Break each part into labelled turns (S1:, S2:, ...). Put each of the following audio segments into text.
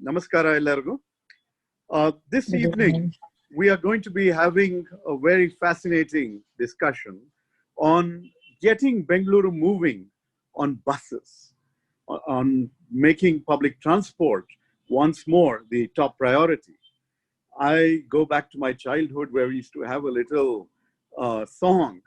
S1: Namaskara ellargu. This
S2: Good
S1: evening,
S2: evening.
S1: we are going to be having a very fascinating discussion on getting Bengaluru moving on buses, on making public transport once more the top priority. I go back to my childhood where we used to have a little song,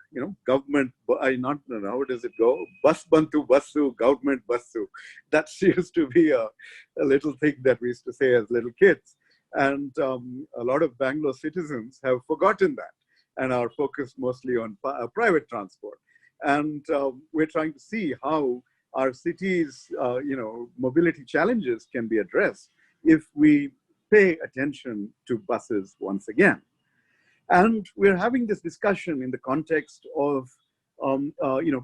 S1: government, not, how does it go? Bus bantu basu, government basu. That used to be a little thing that we used to say as little kids. And a lot of Bangalore citizens have forgotten that and are focused mostly on private transport. And we're trying to see how our city's, mobility challenges can be addressed if we pay attention to buses once again. And we're having this discussion in the context of,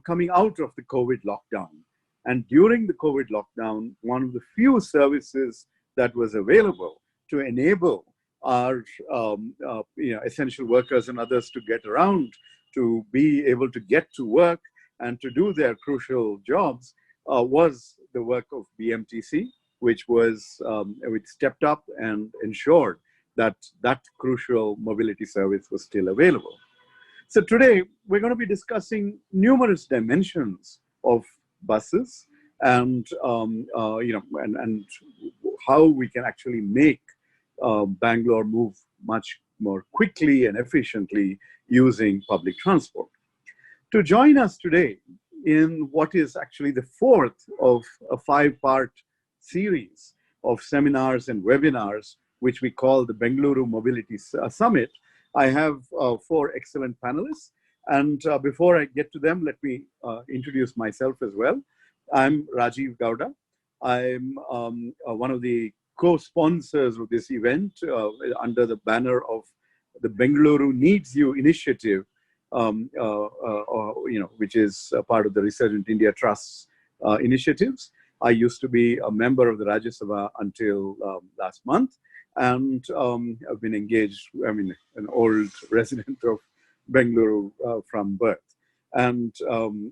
S1: coming out of the COVID lockdown. And during the COVID lockdown, one of the few services that was available to enable our, essential workers and others to get around, to be able to get to work and to do their crucial jobs was the work of BMTC, which stepped up and ensured that crucial mobility service was still available. So today, we're going to be discussing numerous dimensions of buses and, and how we can actually make Bangalore move much more quickly and efficiently using public transport. To join us today in what is actually the fourth of a 5-part series of seminars and webinars, which we call the Bengaluru Mobility Summit, I have 4 excellent panelists. And before I get to them, let me introduce myself as well. I'm Rajiv Gowda. I'm one of the co-sponsors of this event under the banner of the Bengaluru Needs You initiative, which is a part of the Resurgent India Trust's initiatives. I used to be a member of the Rajya Sabha until last month. And I've been engaged, an old resident of Bengaluru from birth, and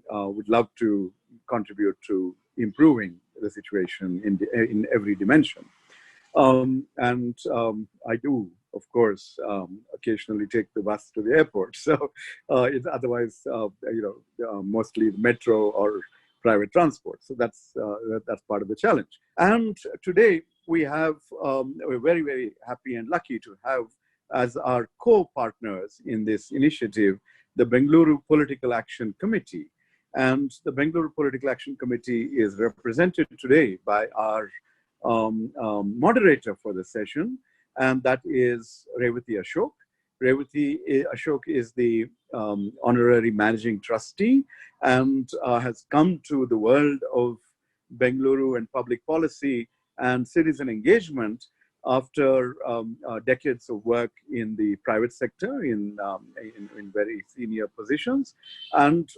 S1: would love to contribute to improving the situation in every dimension. I do, of course, occasionally take the bus to the airport. So it's otherwise, mostly metro or private transport. So that's part of the challenge. And today we have, we're very, very happy and lucky to have as our co-partners in this initiative, the Bengaluru Political Action Committee. And the Bengaluru Political Action Committee is represented today by our moderator for the session, and that is Revati Ashok. Revati Ashok is the honorary managing trustee and has come to the world of Bengaluru and public policy and citizen engagement after decades of work in the private sector in very senior positions. And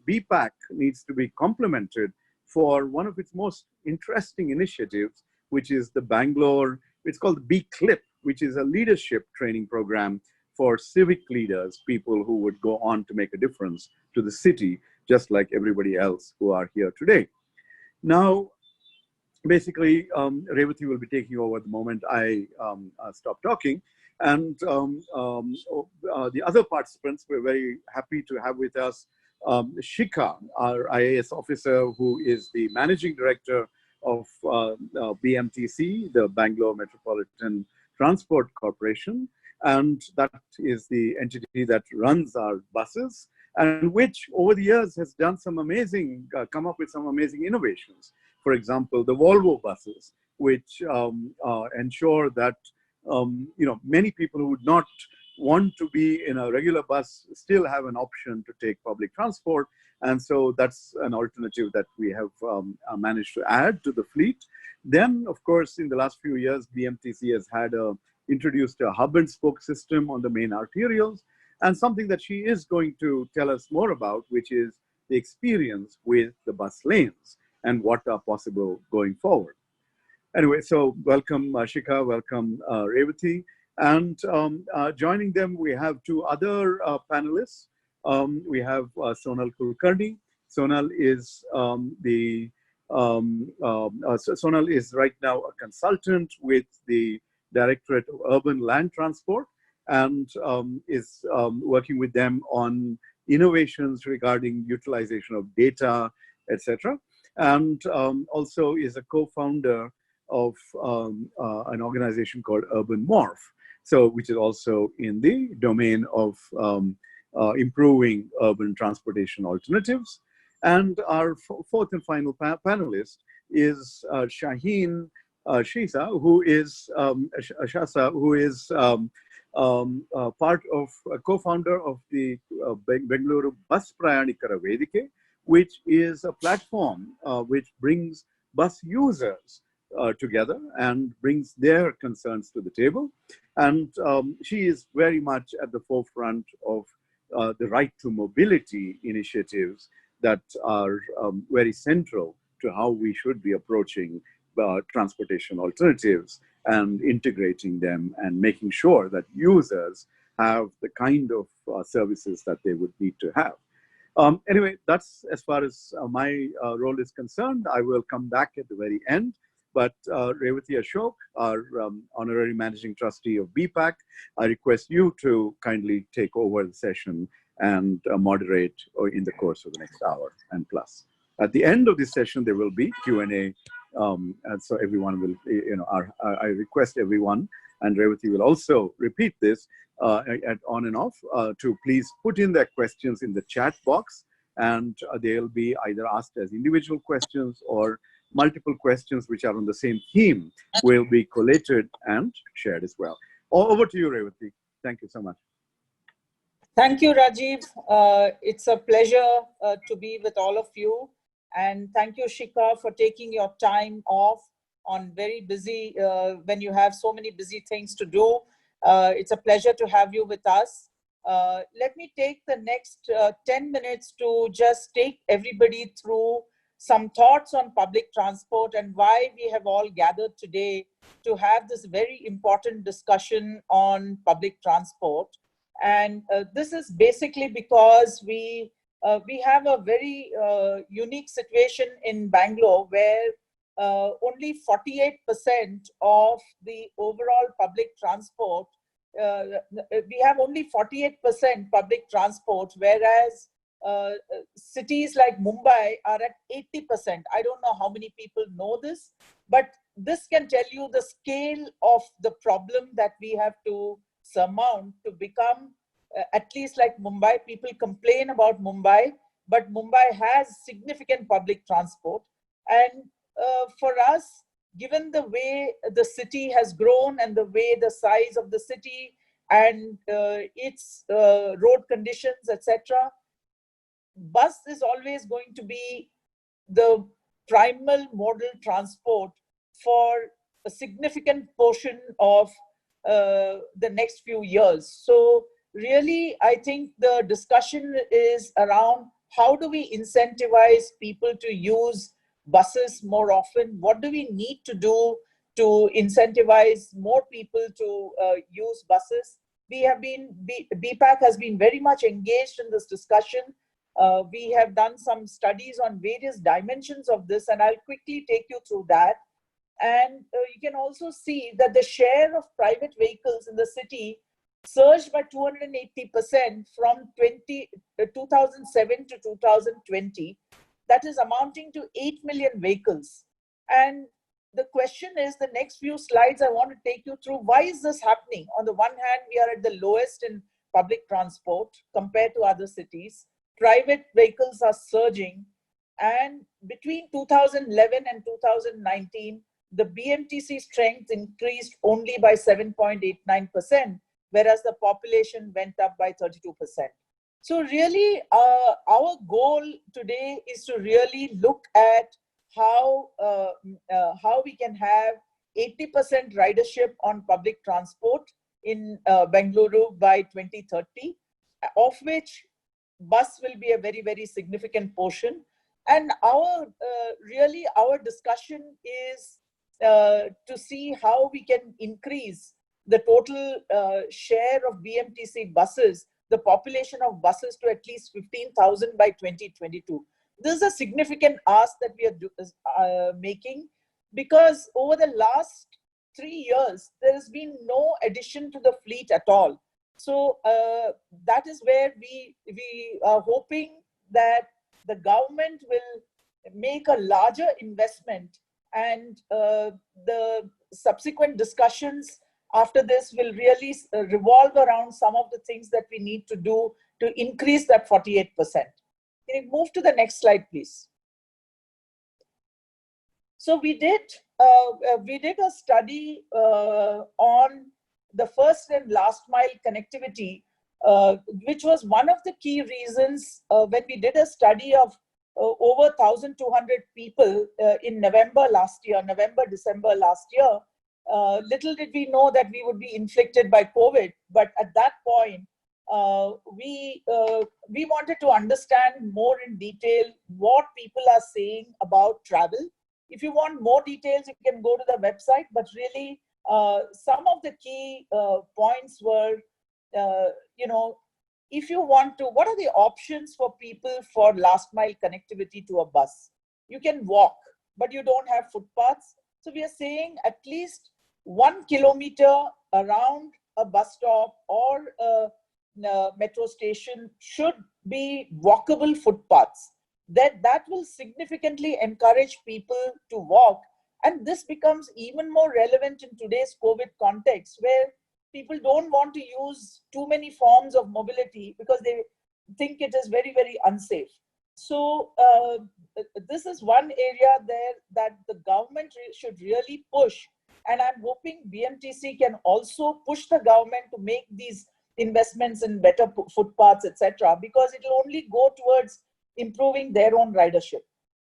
S1: BPAC needs to be complemented for one of its most interesting initiatives, which is the Bangalore, it's called the B-CLIP, which is a leadership training program for civic leaders, people who would go on to make a difference to the city, just like everybody else who are here today. Now, basically, Revati will be taking over the moment I stop talking. And the other participants, we're very happy to have with us Shikha, our IAS officer, who is the managing director of BMTC, the Bangalore Metropolitan Transport Corporation. And that is the entity that runs our buses, and which over the years has done some amazing, come up with some amazing innovations. For example, the Volvo buses, which ensure that, many people who would not want to be in a regular bus still have an option to take public transport. And so that's an alternative that we have managed to add to the fleet. Then, of course, in the last few years, BMTC has had introduced a hub and spoke system on the main arterials, and something that she is going to tell us more about, which is the experience with the bus lanes and what are possible going forward. Anyway, so welcome Shikha, welcome Revati. And joining them, we have 2 other panelists. We have Sonal Kulkarni. Sonal is the Sonal is right now a consultant with the Directorate of Urban Land Transport and is working with them on innovations regarding utilization of data, etc. And also is a co-founder of an organization called Urban Morph, so which is also in the domain of improving urban transportation alternatives. And our fourth and final panelist is Shaheen Shisa, who is Shasa, who is part of a co-founder of the Bengaluru Bus Prayanikara Vedike, which is a platform which brings bus users together and brings their concerns to the table. And she is very much at the forefront of the right to mobility initiatives that are very central to how we should be approaching transportation alternatives and integrating them and making sure that users have the kind of services that they would need to have. Anyway, that's as far as my role is concerned. I will come back at the very end. But Revati Ashok, our Honorary Managing Trustee of BPAC, I request you to kindly take over the session and moderate in the course of the next hour and plus. At the end of this session, there will be Q&A, and so everyone will, I request everyone, and Revati will also repeat this on and off, to please put in their questions in the chat box, and they'll be either asked as individual questions or multiple questions which are on the same theme will be collated and shared as well. Over to you, Revati. Thank you so much.
S2: Thank you, Rajiv. It's a pleasure to be with all of you. And thank you, Shika, for taking your time off on very busy, when you have so many busy things to do. It's a pleasure to have you with us. Let me take the next 10 minutes to just take everybody through some thoughts on public transport and why we have all gathered today to have this very important discussion on public transport. And this is basically because we have a very unique situation in Bangalore where only 48% of the overall public transport, we have only 48% public transport, whereas cities like Mumbai are at 80%. I don't know how many people know this, but this can tell you the scale of the problem that we have to surmount to become at least like Mumbai. People complain about Mumbai, but Mumbai has significant public transport. And for us, given the way the city has grown and the way the size of the city and its road conditions, etc., bus is always going to be the primal modal transport for a significant portion of the next few years. So really, I think the discussion is around how do we incentivize people to use buses more often? What do we need to do to incentivize more people to use buses? BPAC has been very much engaged in this discussion. We have done some studies on various dimensions of this, and I'll quickly take you through that. And you can also see that the share of private vehicles in the city surged by 280% from 2007 to 2020. That is amounting to 8 million vehicles. And the question is, the next few slides I want to take you through, why is this happening? On the one hand, we are at the lowest in public transport compared to other cities. Private vehicles are surging. And between 2011 and 2019, the BMTC strength increased only by 7.89%, whereas the population went up by 32%. So really, our goal today is to really look at how we can have 80% ridership on public transport in Bengaluru by 2030, of which bus will be a very, very significant portion. And really our discussion is to see how we can increase the total share of BMTC buses, the population of buses, to at least 15,000 by 2022. this is a significant ask that we are making, because over the last 3 years, there has been no addition to the fleet at all. So that is where we are hoping that the government will make a larger investment, and the subsequent discussions after this will really revolve around some of the things that we need to do to increase that 48%. Can you move to the next slide, please? So we did a study on the first and last mile connectivity, which was one of the key reasons when we did a study of over 1,200 people in November, December last year. Little did we know that we would be inflicted by COVID, but at that point, we wanted to understand more in detail what people are saying about travel. If you want more details, you can go to the website, but really some of the key points were, if you want to, what are the options for people for last mile connectivity to a bus? You can walk, but you don't have footpaths. So we are saying at least 1 kilometer around a bus stop or a metro station should be walkable footpaths. That will significantly encourage people to walk. And this becomes even more relevant in today's COVID context, where people don't want to use too many forms of mobility because they think it is very, very unsafe. So this is one area there that the government should really push. And I'm hoping BMTC can also push the government to make these investments in better footpaths, etc., because it will only go towards improving their own ridership.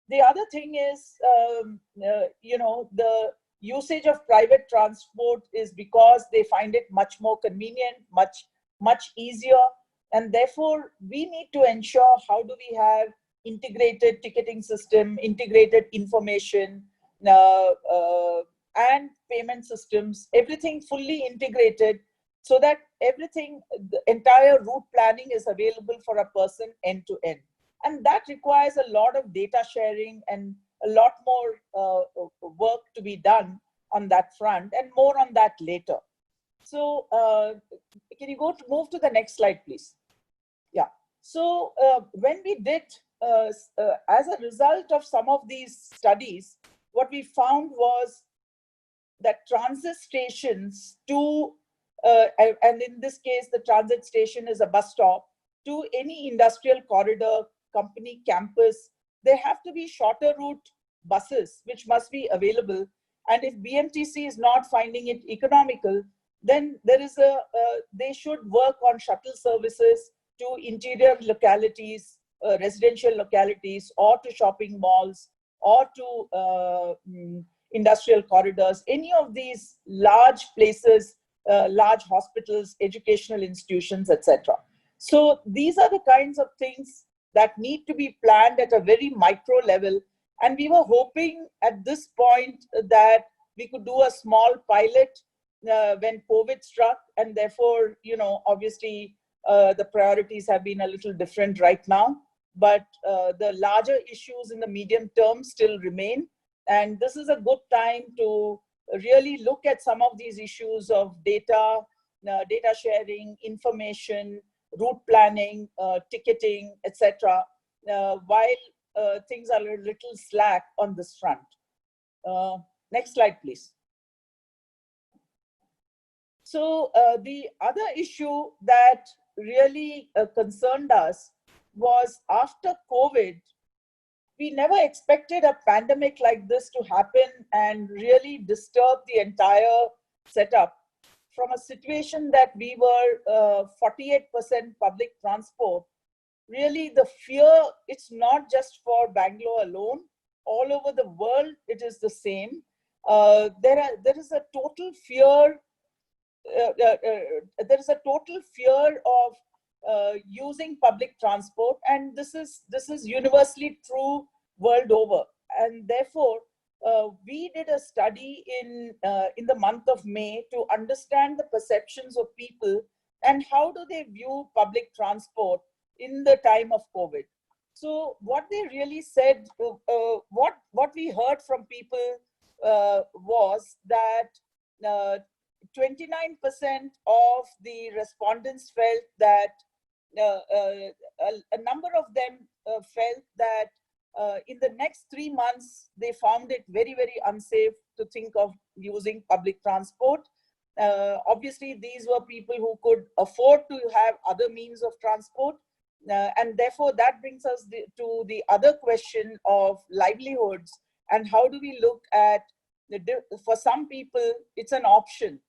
S2: The other thing is, the usage of private transport is because they find it much more convenient, much easier. And therefore, we need to ensure how do we have integrated ticketing system, integrated information, and payment systems, everything fully integrated, so that everything, the entire route planning is available for a person end to end. And that requires a lot of data sharing and a lot more work to be done on that front, and more on that later. So can you move to the next slide, please? Yeah. So when we did, as a result of some of these studies, what we found was that transit stations to, and in this case, the transit station is a bus stop, to any industrial corridor, company campus, there have to be shorter route buses which must be available. And if BMTC is not finding it economical, then there is they should work on shuttle services to interior localities, residential localities, or to shopping malls, or to industrial corridors, any of these large places, large hospitals, educational institutions, etc. So these are the kinds of things that need to be planned at a very micro level. And we were hoping at this point that we could do a small pilot when COVID struck. And therefore, obviously the priorities have been a little different right now. But the larger issues in the medium term still remain. And this is a good time to really look at some of these issues of data sharing, information, route planning, ticketing, etc., while things are a little slack on this front. Next slide, please. So the other issue that really concerned us was after COVID, we never expected a pandemic like this to happen and really disturb the entire setup. From a situation that we were 48% public transport, really the fear, it's not just for Bangalore alone. All over the world, it is the same. There is a total fear. There is a total fear of using public transport, and this is universally true world over. And therefore, we did a study in the month of May to understand the perceptions of people and how do they view public transport in the time of COVID. So what they really said, what we heard from people was that 29% of the respondents felt that a number of them felt that in the next 3 months, they found it very, very unsafe to think of using public transport. Obviously, these were people who could afford to have other means of transport. And therefore, that brings us to the other question of livelihoods and how do we look at, for some people, it's an option.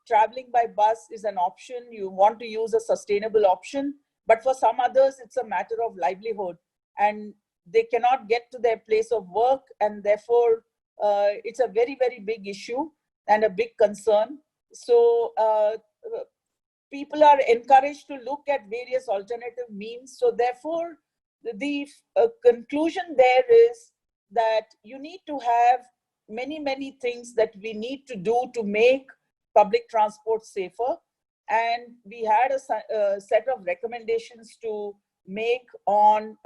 S2: Traveling by bus is an option. You want to use a sustainable option. But for some others, it's a matter of livelihood. And they cannot get to their place of work. And therefore, it's a very, very big issue and a big concern. So people are encouraged to look at various alternative means. So therefore, the conclusion there is that you need to have many, many things that we need to do to make public transport safer. And we had a set of recommendations to make on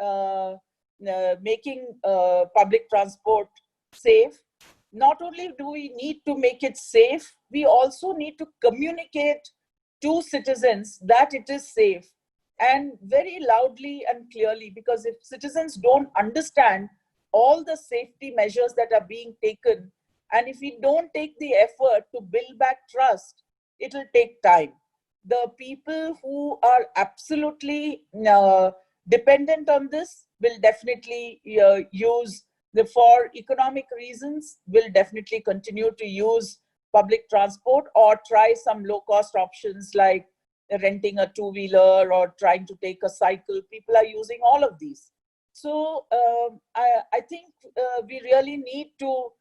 S2: making public transport safe. Not only do we need to make it safe, we also need to communicate to citizens that it is safe, and very loudly and clearly, because if citizens don't understand all the safety measures that are being taken, and if we don't take the effort to build back trust, it will take time. The people who are absolutely dependent on this will definitely use for economic reasons, will definitely continue to use public transport or try some low-cost options like renting a two-wheeler or trying to take a cycle. People are using all of these. So I think we really need to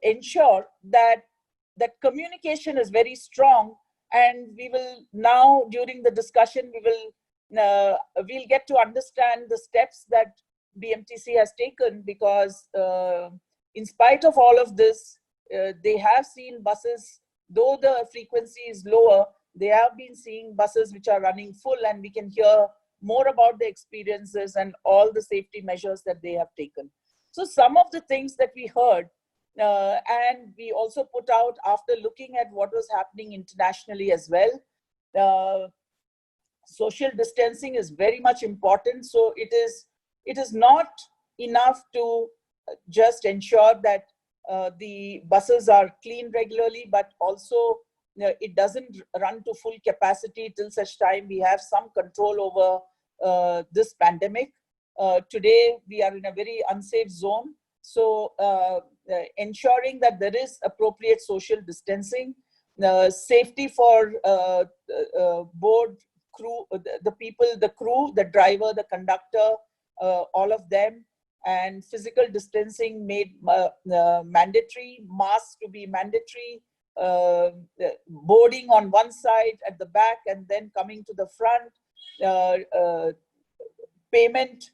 S2: ensure that communication is very strong, and we will now, during the discussion, we'll get to understand the steps that BMTC has taken, because in spite of all of this, they have seen buses, though the frequency is lower, they have been seeing buses which are running full, and we can hear more about the experiences and all the safety measures that they have taken. So some of the things that we heard, and we also put out after looking at what was happening internationally as well, social distancing is very much important. So it is not enough to just ensure that the buses are cleaned regularly, but also it doesn't run to full capacity till such time we have some control over this pandemic. Today, we are in a very unsafe zone. So ensuring that there is appropriate social distancing, safety for board crew, the people, the crew, the driver, the conductor, all of them, and physical distancing made mandatory, masks to be mandatory, boarding on one side at the back and then coming to the front, payment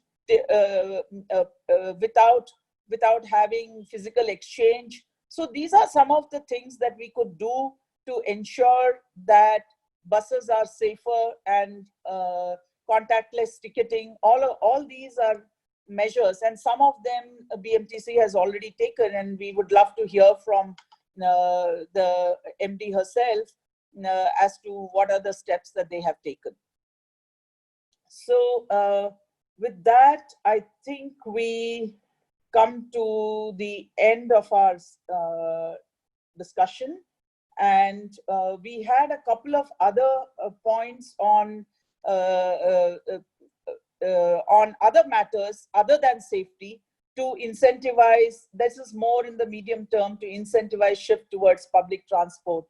S2: without having physical exchange. So these are some of the things that we could do to ensure that buses are safer, and contactless ticketing. All these are measures, and some of them BMTC has already taken, and we would love to hear from the MD herself as to what are the steps that they have taken. So with that, I think we come to the end of our discussion, and we had a couple of other points on other matters other than safety to incentivize. This is more in the medium term, to incentivize shift towards public transport.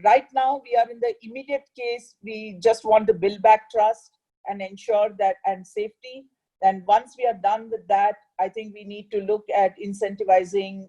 S2: Right now, we are in the immediate case. We just want to build back trust and ensure that, and safety. And once we are done with that, I think we need to look at incentivizing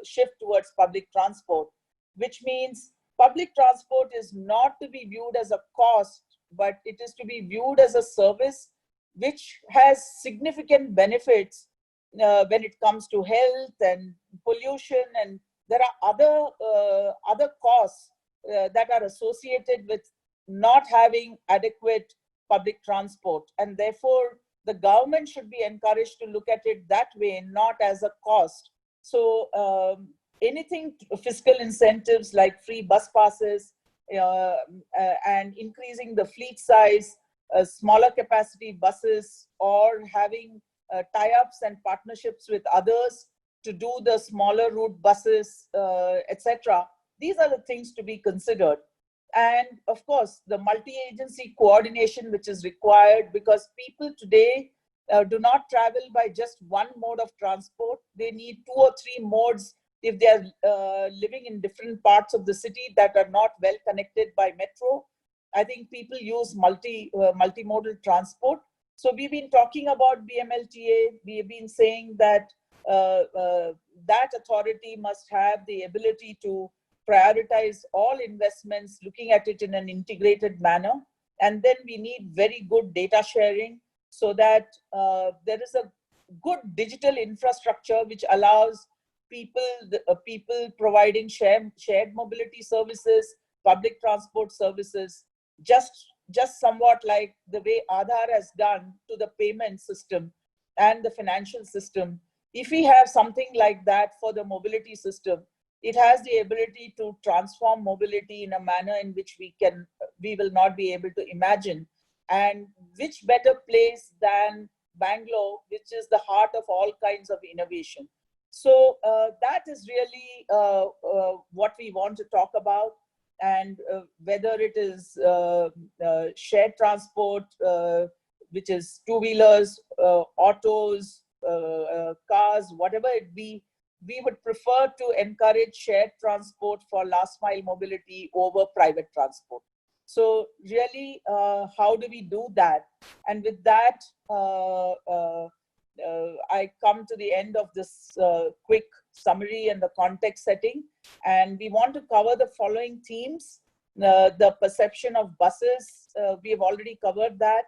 S2: shift towards public transport, which means public transport is not to be viewed as a cost, but it is to be viewed as a service which has significant benefits when it comes to health and pollution, and there are other costs that are associated with not having adequate public transport. And therefore, the government should be encouraged to look at it that way, not as a cost. So anything, fiscal incentives like free bus passes and increasing the fleet size, smaller capacity buses, or having tie-ups and partnerships with others to do the smaller route buses, etc. These are the things to be considered. And of course, the multi-agency coordination which is required, because people today do not travel by just one mode of transport. They need 2 or 3 modes if they are living in different parts of the city that are not well connected by metro. I think people use multimodal transport. So we've been talking about BMLTA. We have been saying that that authority must have the ability to prioritize all investments, looking at it in an integrated manner. And then we need very good data sharing so that there is a good digital infrastructure which allows people providing shared mobility services, public transport services, just somewhat like the way Aadhaar has done to the payment system and the financial system. If we have something like that for the mobility system, it has the ability to transform mobility in a manner in which we will not be able to imagine. And which better place than Bangalore, which is the heart of all kinds of innovation. So that is really what we want to talk about. And whether it is shared transport, which is two-wheelers, autos, cars, whatever it be, we would prefer to encourage shared transport for last mile mobility over private transport. So really, how do we do that? And with that, I come to the end of this quick summary and the context setting. And we want to cover the following themes. The perception of buses, we have already covered that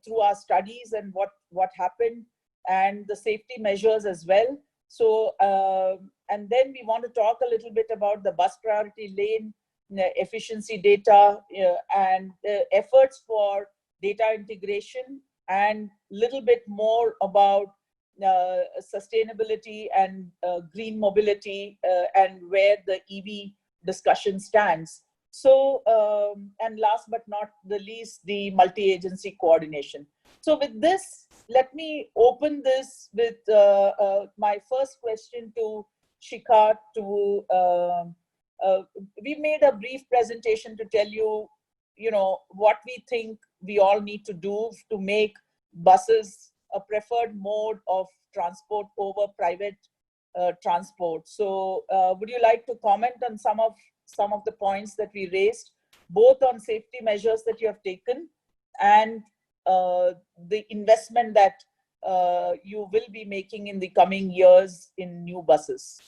S2: through our studies and what happened, and the safety measures as well. So, and then we want to talk a little bit about the bus priority lane, efficiency data, and efforts for data integration, and a little bit more about sustainability and green mobility, and where the EV discussion stands. So, and last but not the least, the multi-agency coordination. So with this, let me open this with my first question to Shikha. We made a brief presentation to tell you, what we think we all need to do to make buses a preferred mode of transport over private transport. So would you like to comment on some of the points that we raised, both on safety measures that you have taken and the investment that you will be making in the coming years in new buses?